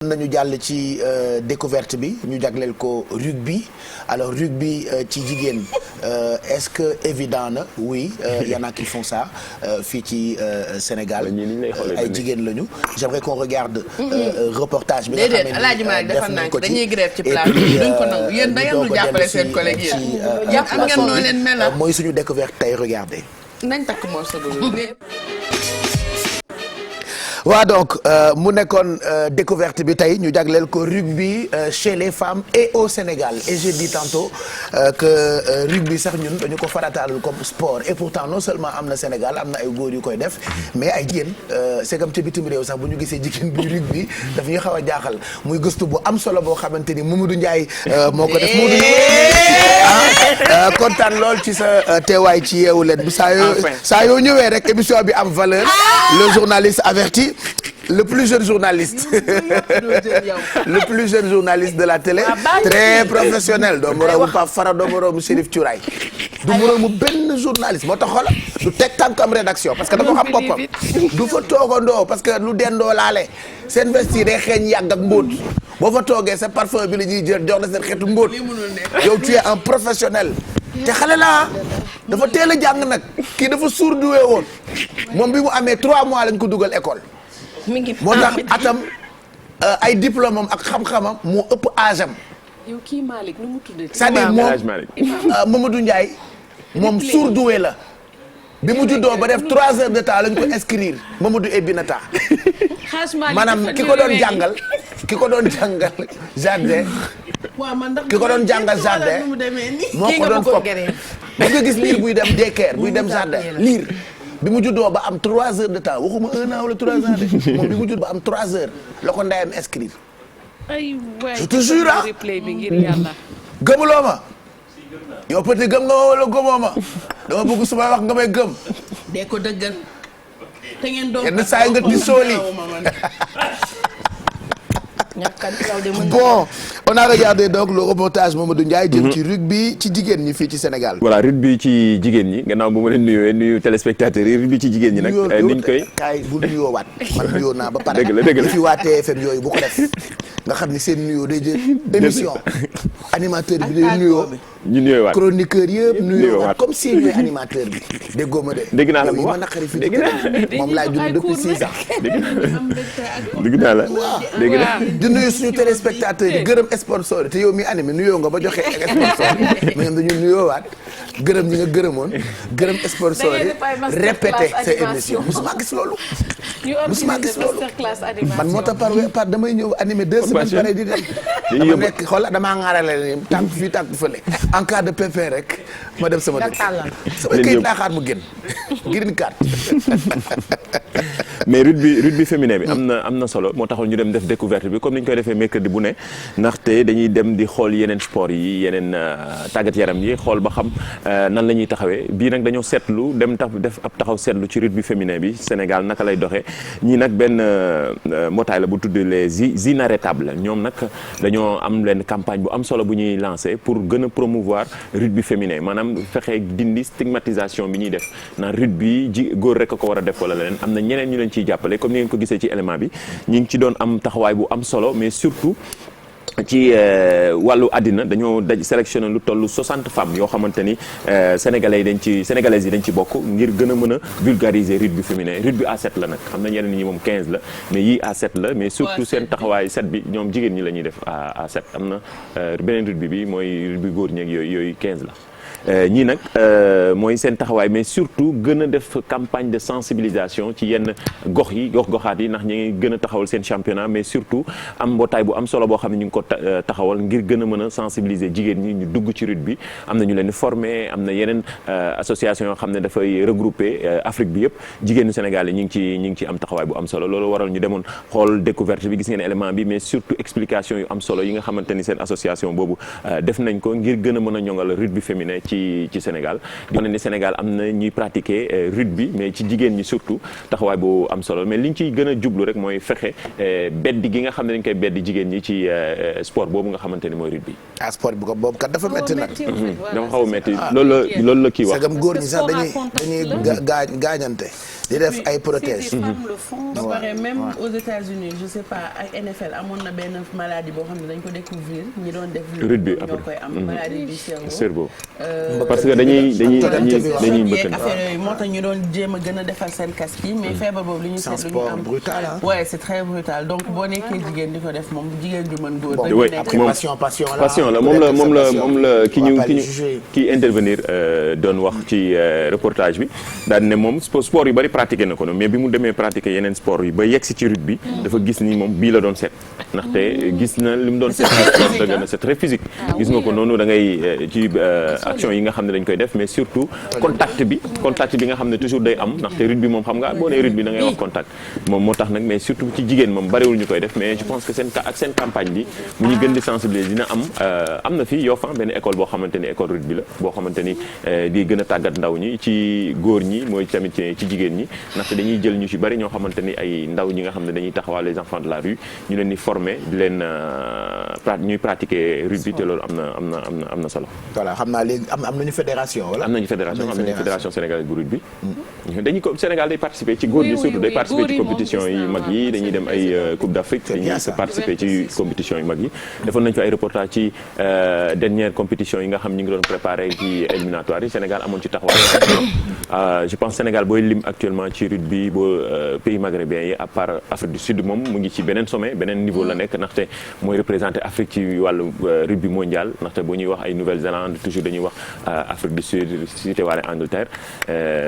nañu jàll ci découverte bi ñu jagleel ko rugby alors rugby ci jigéen est-ce que évident na oui y en a qui font ça fii ci Sénégal ay jigéen lañu j'aimerais qu'on regarde reportage bi nga xamante ni def nañ ko ci dañuy grève ci place bi duñ ko nangu yéen da ngeen du jàppale seen collègue yéen am ngeen noo leen mel mooy suñu découverte tey regardez nañ takk morceau bi waaw donc mu nekkoon découverte bi tey ñu jagleel ko rugby chez les femmes et au Sénégal et j'ai dit tantôt que rugby sax ñun dañu ko farataal comme sport et pourtant non seulement am na Sénégal am na ay góor yu koy def mais ay jigéen c'est comme ci bitim réew sax bu ñu gisee jigéen bi rugby daf ñuy xaw a jaaxal muy gëstu bu am solo boo xamante ni Mamadou Ndiaye moo ko def kontaan lool ci sa teewaay ci Yeewu Leen bu saa yoo ñëwee rek émission bi am valeur le journaliste averti le plus jeune journaliste le plus jeune journaliste de la télé très professionnel doo moroomu Pape Fara doo moroomu Chérif Thiouraye du moroomu benn journaliste moo tax xoola du teg tànkam rédaction parce que dafa xam boppam du fa toogandoo parce que lu dendoo laale seen vesti day xeeñ yàgg ak mbóot boo fa toogee sa parfum bi la ñuy jël jox la seen xeetu mbóot yow tu es un professionnel te xale la dafa teel a jàng nag kii dafa sourd-doué woon moom bi mu amee 3 mois lañ ko dugal école moo tax atam ay diplôme am ak xam-xamam moo ëpp âge am. yow kii Malick nu mu tuddee. c'est-à-dire moom Mamadou Ndiaye moom sourd-doué la bi mu juddoo ba def 3 heures de temps lañ ko inscrire Mamadou Ebinata maanaam ki ko doon jàngal jardin. ki ko doon jàngal jardin moo ko doon fopp da nga gis liir buy dem daycare buy dem jardin liir bi mu juddoo ba am 3 heures de temps waxuma 1 an wala 3 ans de moom bi mu juddoo ba am 3 heures la ko ndeyam inscrire. ay waay je te jure ah replay bi ngir yàlla. gëmuloo ma yow peut-être gëm nga ma wala gëmoo ma dama bëgg su ma wax nga may gëm. dee ko dëggal. te ngeen doon yenn saa yi nga di sooli. Bon, on a regardé donc le reportage Mamadou Ndiaye jëm ci rugby ci jigéen ñi fii ci Sénégal. voilà rugby ci jigéen ñi gannaaw bu ma leen nuyoo nuyu téléspectateurs yi rugby ci jigéen ñi nag. niñ koy kaay bu nuyoo waat man nuyoo naa ba pare. dëgg la dëgg la fi waa TFM yooyu bu ko def nga xam ni seen nuyoo day jël émission animateur bi day nuyoo. ñu nuyoo waat chroniqueur yëpp nuyoo waat comme si ñooy animateur bi déggoo ma de. dégg naa la bu ma naqari fi moom laa dund depuis 6 ans. dégg naa la dégg naa di nuyu suñu téléspectateurs yi gërëm sponsor te yow mi animé nuyoo nga ba joxe sponsor mais ñoom dañu nuyoo waat gërëm ñi nga gërëmoon gërëm sponsor yi répété sa émission musuma gis loolu man moo tax par damay ñëw animé 2 semaines pare di dem dama nekk xool damaa ŋaarale ni tànk fii tànk fële en cas de pépin rek ma dem sama dëkk sama këyit laa xaar mu génn green card mais rugby féminin bi am na solo moo taxoon ñu dem def découverte bi comme ni ñu koy defee mercredi bu ne ndaxte dañuy dem di xool yeneen sport yi yeneen tàggat yaram yi xool ba xam nan la ñuy taxawee bii nag dañoo seetlu dem def ab taxaw seetlu ci rugby féminin bi Sénégal naka lay doxee ñii nag benn mbootaay la bu tudd les inarrêtables ñoom nag dañoo am leen campagne bu am solo bu ñuy lancé pour gën a promouvoir rugby féminin maanaam fexe dindi stigmatisation bi ñuy def naan rugby góor rek a ko war a def wala leneen am na ñeneen ñu leen ciy jàppale comme ni ngeen ko gisee ci élément bi ñi ngi ci doon am taxawaay bu am solo mais surtout ci wàllu àddina dañoo sélectionné lu toll 60 femmes yoo xamante ni sénégalaises yi dañ ci bokk ngir gën a mën a vulgariser rugby féminin rugby A7 la nag xam na ñeneen ñi moom 15 la mais yii A7 la mais surtout seen taxawaay 7 bi ñoom jigéen ñi la ñuy def A7 am na beneen rugby bi mooy rugby góor ñeeg yooyu 15 la. ñii nag mooy seen taxawaay mais surtout gën a def campagne de sensibilisation ci yenn goxaat yi ndax ñu ngi gën a taxawal seen championnat mais surtout am mbootaay bu am solo boo xam ne ñu ngi ko taxawal ngir gën a mën a sensibiliser jigéen ñi ñu dugg ci rugby am na ñu leen di former am na yeneen association yoo xam ne dafay regrouper Afrique bi yëpp jigéenu Sénégal yi ñu ngi ci am taxawaay bu am solo loolu waral ñu demoon xool découverte bi gis ngeen élément bi mais surtout explication yu am solo yi nga xamante ni seen association boobu def nañ ko ngir gën a mën a ñongal rugby féminin ci Sénégal di wane ni Sénégal am na ñuy pratiquer rugby mais ci jigéen ñi surtout taxawaay bu am solo mais liñ ciy gën a jublu rek mooy fexe beddi gi nga xam ne dañ koy beddi jigéen ñi ci sport boobu nga xamante ni mooy rugby. sport bi ko boobu kat dafa métti nag. dafa xaw a métti loolu la kii wax. sagam góor ñi sax dañuy gaañante di def ay prothèses. Si des femmes le font. ba pare même aux États-Unis je sais pas ak NFL amoon na benn maladie boo xam ne dañ ko découvrir ñi doon def rugby ñoo koy am maladie du cerveau parce que dañuy mbëkkante affaire yooyu moo tax ñu doon jéem a gën a defal seen casque yi mais feebar boobu li ñu seet lu ñu am brutal ouais c'est très brutal donc boo nekkee jigéen di ko def moom jigéen ju mën góor passion la moom la ki intervenir doon wax ci reportage bi daal ne moom sport yu bari pratiqué na ko noonu mais bi mu demee pratiquer yeneen sport yi ba yegg si ci rugby dafa gis ni moom bii la doon seet ndaxte gis na li mu doon seet dëgg na c'est très physique gis nga ko noonu da ngay ci action yi nga xam ne dañ koy def mais surtout contact bi nga xam ne toujours day am ndaxte rugby moom xam nga boo nee rugby da ngay wax contact moom moo tax nag mais surtout ci jigéen moom bariwul ñu koy def mais je pense que seen campagne bi bu ñu gën di sensibiliser dina am na fii Yoff benn école boo xamante ni école rugby la boo xamante ni di gën a tàggat ndaw ñi ci góor ñi mooy tamit ci jigéen ñi ndaxte dañuy jël ñu ci bari ñoo xamante ni ay ndaw ñi nga xam ne dañuy taxawal les enfants de la rue ñu leen di former di leen ñuy pratiquer rugby te loolu am na solo. voilà xam naa léegi am nañu fédération wala. am nañu fédération sénégalaise bu rugby. dañuy ko Sénégal day participer ci góor ñi surtout day participer ci compétition yi mag yi dañuy dem ay Coupe d'Afrique dañuy participer ci compétition yi mag yi. defoon nañu fi ay reportage ci dernière compétition yi nga xam ñu ngi doon préparer ci éliminatoire yi Sénégal amoon ci taxawaay. je pense Sénégal booy lim actuellement ci rugby pays maghrébins yi à part Afrique du Sud moom mu ngi ci beneen sommet beneen niveau la nekk ndaxte mooy représenter Afrique ci wàllu rugby mondial ndaxte bu ñuy wax ay Nouvelle-Zélande toujours dañuy wax Afrique du Sud cité waale Angleterre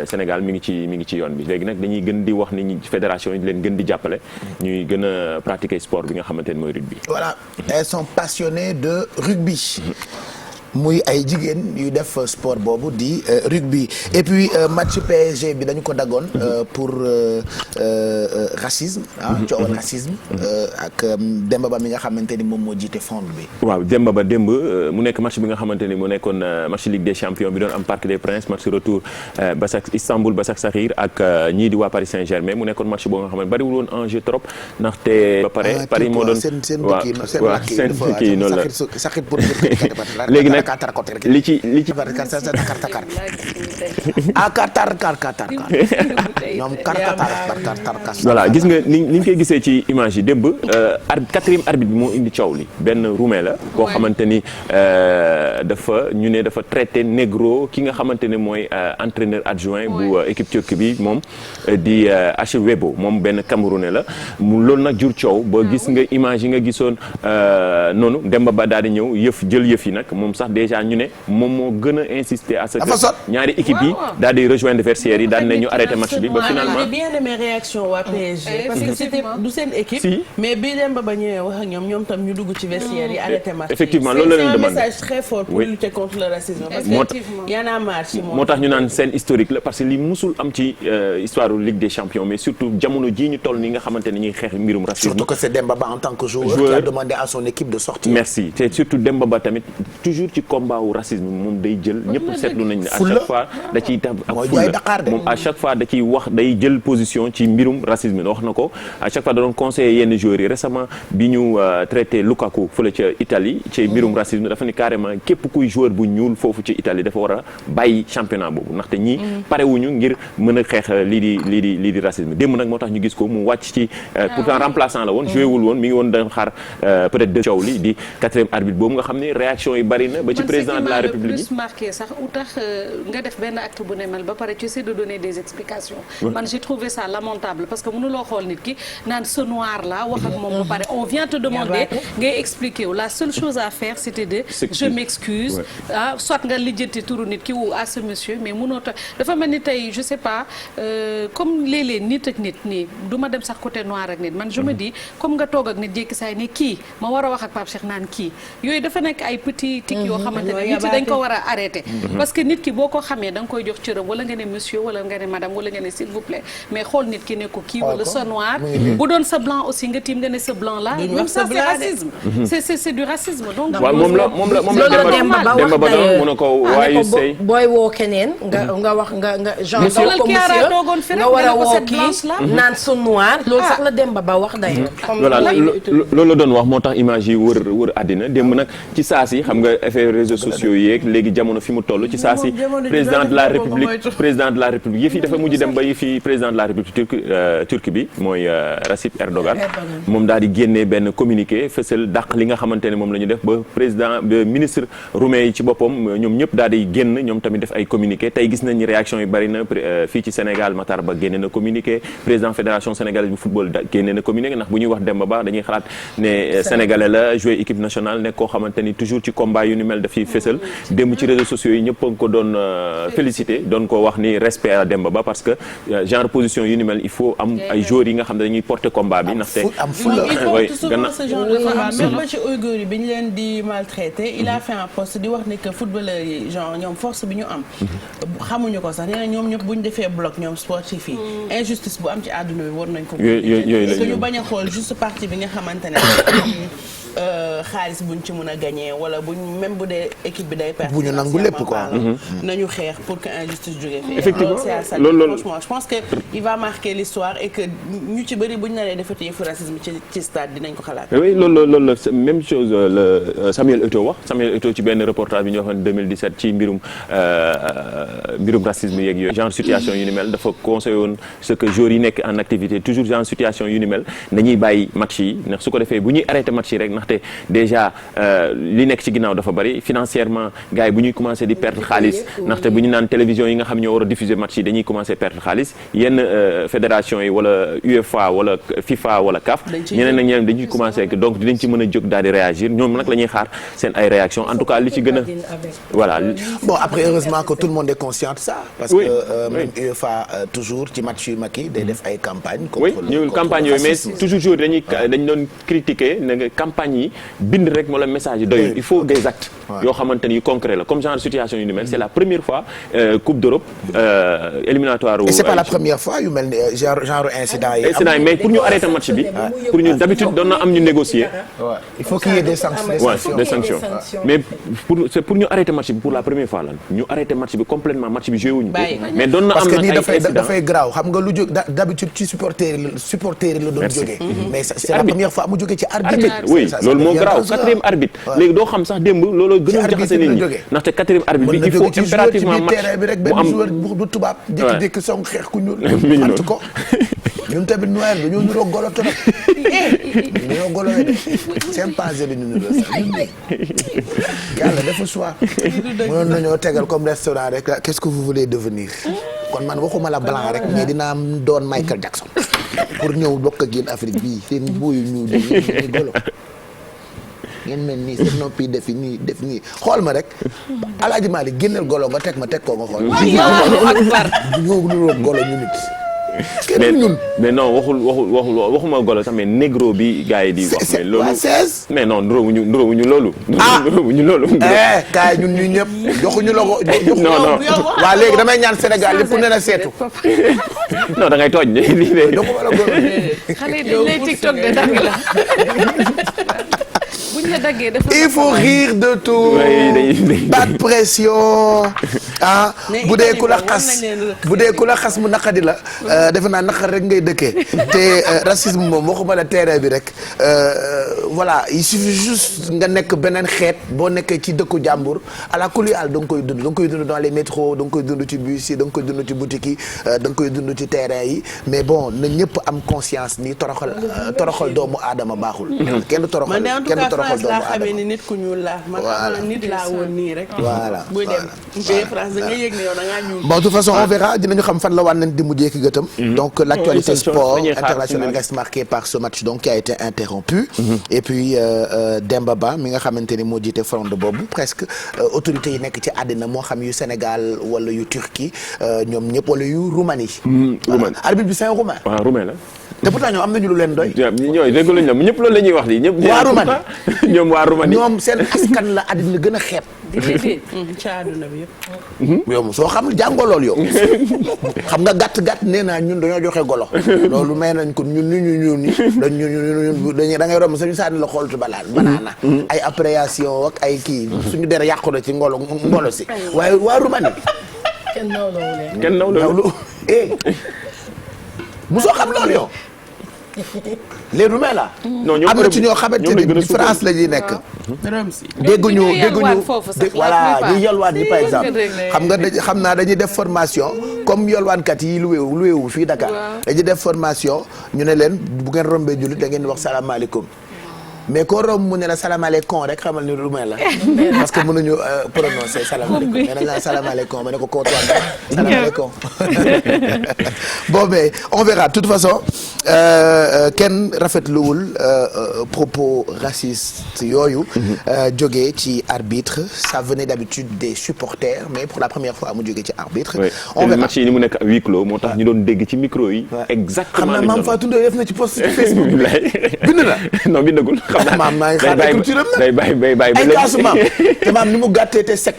Sénégal mi ngi ci yoon bi léegi nag dañuy gën di wax ni fédération yi di leen gën di jàppale ñuy gën a pratiquer sport bi nga xamante ne mooy rugby. Voilà, elles sont passionnées de rugby. muy ay jigéen yuy def sport boobu di rugby et puis match PSG bi dañu ko daggoon pour racisme coowal racisme ak Demba Ba mi nga xamante ni moom moo jiite fond bi. waaw Demba Ba démb mu nekk match bi nga xamante ni mu nekkoon match Ligue des Champions bi doon am Parc des Princes match retour Istanbul Başakşehir ak ñii di waa Paris Saint-Germain mu nekkoon match boo nga xam ne bariwul woon enjeu trop ndaxte ba pare Paris moo doon seen kii noonu la saxit pour léegi nag li ci voilà gis nga ni ñu koy gisee ci image yi démb quatrième arbitre bi moo indi coow li benn roumain la boo xamante ni dafa traité négro ki nga xamante ne mooy entraîneur adjoint bu équipe turque bi moom di Achewebo moom benn camerounais la loolu nag jur coow ba gis nga image yi nga gisoon noonu Demba Ba daal di ñëw jël yëf yi nag moom sax déjà ñu ne moom moo gën a insister à ce que ñaari équipe yi daal di rejoindre vestiaire yi daal ne ñu arrêté match bi ba finalement j'ai bien aimé réaction waa PSG parce que c'était du seen équipe mais bi Demba Ba ñëwee wax ak ñoom tam ñu dugg ci vestiaire yi arrêté match effectivement loolu la leen demandé c'est un message très fort pour lutter contre le racisme parce que y en a marre ci moom moo tax ñu naan scène historique la parce que li musul am ci histoire Ligue des Champions mais surtout jamono jii ñu toll nii nga xamante ne ñuy xeex mbirum racisme surtout que c'est Demba Ba en tant que joueur qui a demandé à son équipe de sortir merci te surtout Demba Ba tamit toujours ci combat wu racisme moom day jël ñëpp seetlu nañ ne à chaque fois da ciy tam ak fulla moom à chaque fois da ciy wax day jël position ci mbirum racisme wax na ko à chaque fois da doon conseiller yenn joueurs yi récemment bi ñu traité Lukaku fële ca Italie ci mbirum racisme dafa ni carrément képp kuy joueur bu ñuul foofu ci Italie dafa war a bàyyi championnat boobu ndaxte ñii parewuñu ngir mën a xeex lii di racisme démb nag moo tax ñu gis ko mu wàcc ci pourtant remplaçant la woon joué wul woon mi ngi woon dañ xaar peut-être de coow li di quatrième arbitre boobu nga xam ne réaction yi bari na ba ci président de la République plus marqué sax u tax nga def benn acte bu ne mel ba pare tu sais de donner des explications man j'ai trouvé ça lamentable parce que mënuloo xool nit ki naan ce noir là wax ak moom ba pare on vient te demander ngay expliquer wu la seule chose à faire c'était de je m'excuse soit nga lijjanti turu nit ki ou à ce monsieur mais mënoo tax dafa mel ni tey je sais pas comme léeg-léeg nit ak nit nii du ma dem sax côté noir ak nit man je me dis comme nga toog ak nit jékki saay ne kii ma war a wax ak Pape Cheikh naan kii yooyu dafa nekk ay petit tic yoo xamante ne nit yi dañ ko war a arrêter parce que nit ki boo ko xamee da nga koy jox cëram wala nga ne monsieur wala nga ne madame wala nga ne s'il vous plaît mais xool nit ki ne ko kii wala sa noir bu doon sa blanc aussi nga tiim nga ne sa blanc là même ça c'est racisme c'est du racisme donc waaw moom la Demba Ba doon mën a ko waayu sëy booy woo keneen nga wax nga genre nga ko monsieur nga war a woo kii naan su noir loolu sax la Demba Ba wax d'ailleurs voilà loolu la doon wax moo tax image yi wër àddina démb nag ci saa si xam nga effet defee réseaux sociaux yeeg léegi jamono fi mu toll ci saa si président de la république yëf yi dafa mujj dem ba yëfi président de la république turque bi mooy Recep Erdogan moom daal di génnee benn communiqué fësal dàq li nga xamante ne moom la ñu def ba président ministre roumain yi ci boppam ñoom ñëpp daal di génn ñoom tamit def ay communiqué tey gis nañ réaction yi bari na fii ci Sénégal Matar Ba génne na communiqué président fédération sénégalaise bu football génne na communiqué ndax bu ñuy wax Demba Ba dañuy xalaat ne sénégalais la joué équipe nationale nekk koo xamante ni toujours ci combat yu ni mel daf fiy fësal démb ci réseaux sociaux yi ñëpp a ko doon félicité doon ko wax ni respect à Demba Ba parce que genre position yu ni mel il faut am ay joueurs yi nga xam ne dañuy porter combat bi ndaxte même ba ci Ouïghour yi bi ñu leen di maltraité il a fait un post di wax ni que footballeurs yi genre ñoom force bi ñu am xamuñu ko sax nee na ñoom ñëpp bu ñu defee bloc ñoom sportif yi injustice bu am ci àdduna bi war nañ ko ñu bañ a xool juste partie bi nga xamante ne xaalis buñ ci mën a gagné wala buñ même bu dee équipe bi day perdre. bu ñu nangu lépp quoi. nañu xeex pour que injustice jóge fi. effectivement loolu franchement je pense que il va marquer l'histoire et que ñu ci bëri buñ naree defati yëfu racisme ci stade dinañ ko xalaat. oui loolu la même chose la Samuel Eto'o ci benn reportage bi ñu waxoon 2017 ci mbirum racisme yeeg yooyu. genre situation yu ni mel dafa conseillé woon ce que joueurs yi nekk en activité toujours genre situation yu ni mel dañuy bàyyi match yi ndax su ko defee bu ñuy arrêté match yi rek ndaxte déjà li nekk ci ginnaaw dafa bari financièrement gars yi bu ñuy commencé di perdre xaalis ndaxte bu ñu naan télévision yi nga xam ñoo war a diffuser match yi dañuy commencé perdre xaalis yenn fédération yi wala UEFA wala FIFA wala CAF ñeneen ak ñeneen dañuy commencé donc dinañ ci mën a jóg daal di réagir ñoom nag la ñuy xaar seen ay réaction en tout cas li ci gën a voilà. bon après heureusement que tout le monde est conscient de ça. parce oui, que même UEFA toujours ci match yu mag yi day def ay campagne oui ñu campagne yooyu mais toujours jour dañ doon critiquer ne campagne yi bind rek moo la message yi doyul il faut des actes yoo xamante ni yu concret la comme genre situation yu ni mel c'est la première fois Coupe d'Europe éliminatoire et c'est pas la première fois yu mel ni genre incident yi mais pour ñu arrêter match bi pour ñu d'habitude doon na am ñu négocier il faut qu'il y ait des sanctions mais pour ñu arrêter match bi pour la première fois lan ñu arrêter match bi complètement match bi joué wuñu mais doon na am parce que nii dafay graaw xam nga lu jóg d'habitude ci supporter yi la doon jógee mais c'est la première fois mu jógee ci arbitre oui loolu moo graaw quatrième arbitre léegi doo xam sax démb loolu gën a jaxase nit ñi ndaxte quatrième arbitre bi il faut impérativement match bi rek benn joueur bu tubaab jékki-jékki song xeex ku ñuul ant ko ñun tamit noël bi ñoo nuroo golo trop ñoo golo we de chimpanzé bi ñu nuroo sax yàlla dafa choix mënoon nañoo tegal comme restaurant rek qu'est-ce que vous voulez devenir kon man waxuma la blanc rek mais dinaa doon Michael Jackson pour ñëw bokk ak yéen Afrique bii seen booyu ñu ni golo ngeen mel nii seen noppi def nii xool ma rek Alaaji Maalik génneel golo nga teg ko nga xool ñoo nuroo golo ñu nit mais non waxuma golo sax mais négro bi gars yi di wax mais loolu mais non nuróowuñu loolu nuróowuñu loolu gars yi ñun ñu ñëpp joxuñu la ko non waa léegi damay ñaan Sénégal li pour ne la seetu non da ngay tooñ lii joxuma la golo xale yi dañ lay TikTok de dagg la buñ la daggee dafa il faut rire de tout pas de pression ah bu dee ku la xas mu naqadi la defe naa naqar rek ngay dëkkee te racisme moom waxuma la terrain bi rek voilà il suffit juste nga nekk beneen xeet boo nekkee ci dëkku jàmbur ala kulli àll da nga koy dund dans les métros da nga koy dund ci bus yi da nga koy dund ci boutique yi da nga koy dund ci terrain yi mais bon na ñëpp am conscience ni toroxal doomu aadama baaxul kenn toroxal doomu laa xamee ni nit ku ñuul la man nit laa woon nii rek voilà buy dem France da nga yëg ne yow da ngaa ñuul bon de toute façon on verra dinañu xam fan la war nañ di mujjee ki gëtam donc l'actualité sport internationale reste marquée par ce match donc qui a été interrompu et puis Demba Ba mi nga xamante ni moo jiite front boobu presque autorités yi nekk ci àddina moo xam yu Sénégal wala yu Turquie ñoom ñëpp wala yu Roumanie arbitre bi c'est un Roumain waaw Roumain la te pourtant ñoom am nañu lu leen doy. ñooy dégg lañ la ñëpp loolu la ñuy wax di ñëpp. waa Roumanie ñoom waa Roumanie. ñoom seen askan la àddina gën a xeeb. ci àdduna bi yëpp. yow soo xamul jàngoo loolu yow. xam nga gàtt nee naa ñun dañoo joxe golo. loolu may nañ ko ñun dañuy da ngay romb suñu sànni la xooltu banaana. ay appréciation ak ay kii suñu der yàqu na ci ngolo si. waaye waa Roumanie. kenn nawloo musoo xam loolu yow. les Roumains là. non ñoom am na ci ñoo xamante ni France la ñuy nekk. dégguñu voilà ñi yalwaan yi par exemple. xam naa dañuy def formation comme yalwaankat yi lu weewu fii Dakar. dañuy def formation ñu ne leen bu ngeen rombee jullit da ngeen wax salaamaaleykum. mais koo romb mu ne la salaamaaleykum rek xamal ni roumain la parce que mënuñu prononcer salaamaaleykum mais dañ naan salaamaaleykum ma ne ko kootuwaan salaamaaleykum bon mais on verra de toute façon kenn rafetluwul propos racistes yooyu jógee ci arbitre ça venait d'habitude des supporters mais pour la première fois mu jógee ci arbitre on verra match yi ni mu nekk huis clos moo tax ñu doon dégg ci micro yi exactement xam naa Mame Fatou Ndoye def na ci post ci Facebook bind na non bindagul maam maa ngi xaar écriture am day bàyyi ay kaasu maam te maam ni mu gàttee te sec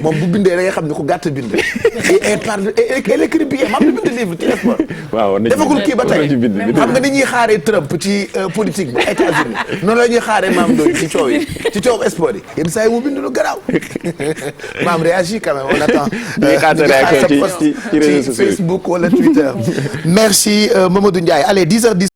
moom bu bindee da nga xam ne ku gàtt bind et parle elle écrit bien maam ni bind livre ci sport waaw defagul kii ba tey xam nga ni ñuy xaaree Trump ci politique bi États-Unis noonu la ñuy xaaree maam doon ci coow yi ci coow sport yi yenn saa yi mu bind lu garaaw maam réagit quand même on attend ci réseaux sociaux Facebook wala Twitter merci Mamadou Ndiaye allez 10h10